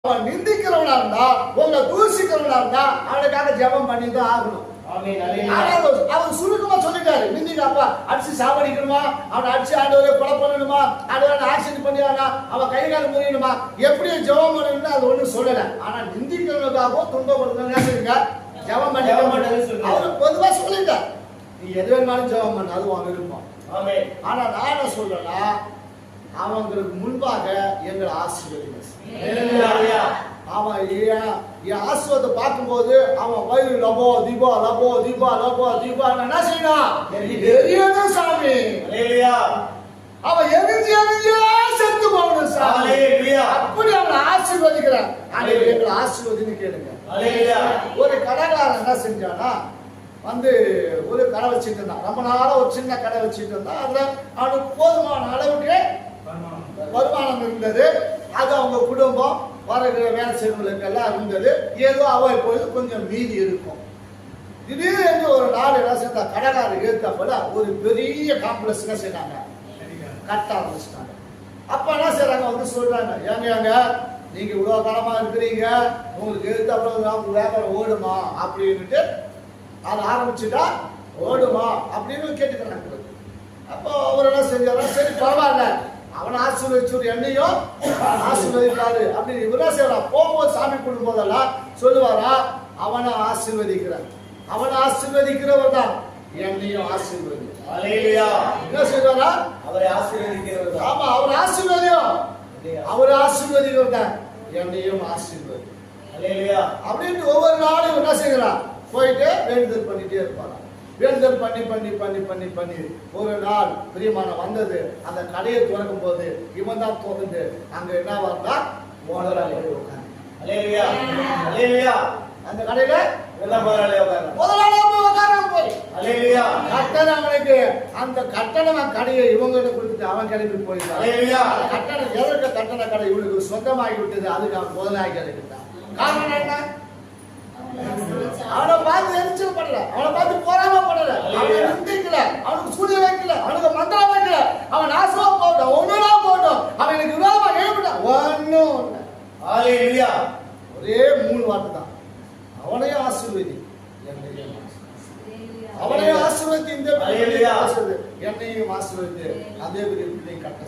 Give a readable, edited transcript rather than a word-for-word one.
அவன் நிந்திக்கிறவனா இருந்தா, உங்களை தூசிக்கிறவனா இருந்தா அவனுக்காக ஜெபம் பண்ணி தான் ஆகணும். அவர் சுருக்கமா சொல்லிட்டாரு, நிந்திக்காப்பா அடிச்சு சாவடிக்கணுமா, அவனை அடிச்சு ஆண்டவரை கொலை பண்ணணுமா, ஆண்டவரை ஆக்சிடென்ட் பண்ணியானா, அவன் கை கால் முறியணுமா, எப்படி ஜெபம் பண்ணணும்னு அது ஒண்ணும் சொல்லல. ஆனா நிந்திக்கிறவனுக்காகவும் துன்பப்படுறதுங்க ஜெபம் பண்ணி அவரு பொதுவா சொல்லிட்டார், நீ எது வேணாலும் ஜெபம் பண்ண, அது உன் விருப்பம். ஆனா நான் என்ன சொல்றேன்னா, அவங்களுக்கு முன்பாக எங்களை ஆசீர்வதிங்க. அவன் என் ஆசீர்வாதத்தை பார்க்கும்போது அவன் வயிறு லபோ தீபா லபோ தீபா லபோ தீபா என்ன செய்யணும் சாமி. அவன் எரிஞ்சு எரிஞ்சா செத்து போகணும் சாமி. அப்படி அவனை ஆசீர்வதிக்கிறான். எங்களை ஆசீர்வதின்னு கேளுங்க. ஒரு கடைக்காரன் என்ன செஞ்சானா, வந்து ஒரு கடை வச்சுட்டு இருந்தான். ரொம்ப நாளா ஒரு சின்ன கடை வச்சுட்டு இருந்தான். அதுல அவனுக்கு போதுமான அளவுக்கு வருமானம் இருந்தது. அது அவங்க குடும்பம் வரகிற வேலை செய்வர்களுக்கு எல்லாம் இருந்தது. ஏதோ அவள் போது கொஞ்சம் மீதி இருக்கும். திடீர்னு ஒரு நாள் என்ன செய்ய கடைக்காரர் ஏற்கப்பட ஒரு பெரிய காம்ப்ளெக்ஸ் என்ன செய்யறாங்க, கட்ட ஆரம்பிச்சிட்டாங்க. அப்ப என்ன செய்யறாங்க, வந்து சொல்றாங்க, ஏங்க நீங்க இவ்வளவு காலமா இருக்கிறீங்க, உங்களுக்கு எதிர்த்தாப்புல வியாபாரம் ஓடுமா அப்படின்னுட்டு அதை ஆரம்பிச்சுட்டா ஓடுமா அப்படின்னு கேட்டுக்கிறாங்க. அப்போ அவர் என்ன செஞ்சாரா, சரி பரவாயில்ல, அவனை ஆசீர்வதிச்சு என்னையும் ஆசீர்வதிக்காரு அப்படின்னு இவரா செய்யலாம். போகும்போது சாமி கும்பிடும் போதெல்லாம் சொல்லுவாரா, அவனை ஆசீர்வதிக்கிறார், அவனை ஆசீர்வதிக்கிறவர் தான் என்னையும் ஆசீர்வதி. என்ன செய்வாரா, அவரை ஆசீர்வதிக்கிறவர். ஆமா, அவர் ஆசீர்வதியும், அவர் ஆசீர்வதிக்கிறவர் தான் என்னையும் ஆசீர்வதி அப்படின்ட்டு ஒவ்வொரு நாளும் என்ன செய்யறான், போயிட்டு வேண்டுதல் பண்ணிட்டே இருப்பாங்க. வேண்டுதல் பண்ணி பண்ணி பண்ணி பண்ணி பண்ணி ஒரு நாள் பிரியமான வந்தது. அந்த கடையை திறக்கும் போது இவன் தான் திறந்து அங்க என்ன வந்தா முதலாளி உட்காந்து அந்த கடையில கட்டணவனுக்கு அந்த கட்டணம் கடையை இவங்கிட்ட கொடுத்துட்டு அவன் கிளம்பி போயிட்டான். கட்டணம் எதற்கு கட்டண கடை இவனுக்கு சொந்தமாகி விட்டது, அதுக்கு அவன் முதலாளி கிடைக்கிட்டான். காரணம் என்ன, அவனை பார்த்து எரிச்சல் பண்ணல, அவனை பார்த்து போராம பண்ணல, அவனை நிந்திக்கல, அவனுக்கு சூரிய வைக்கல, அவனுக்கு மந்திரம் வைக்கல, அவன் நாசமா போட்டோம், ஒண்ணுனா போட்டோம், அவன் எனக்கு விரோதமா எழுப்பிட்டான், ஒன்னும் ஒரே 3 வார்த்தை தான், அவனையும் ஆசீர்வதி அவனையும் ஆசீர்வதி, இந்த என்னையும் ஆசீர்வதி, அதே பிள்ளை கட்ட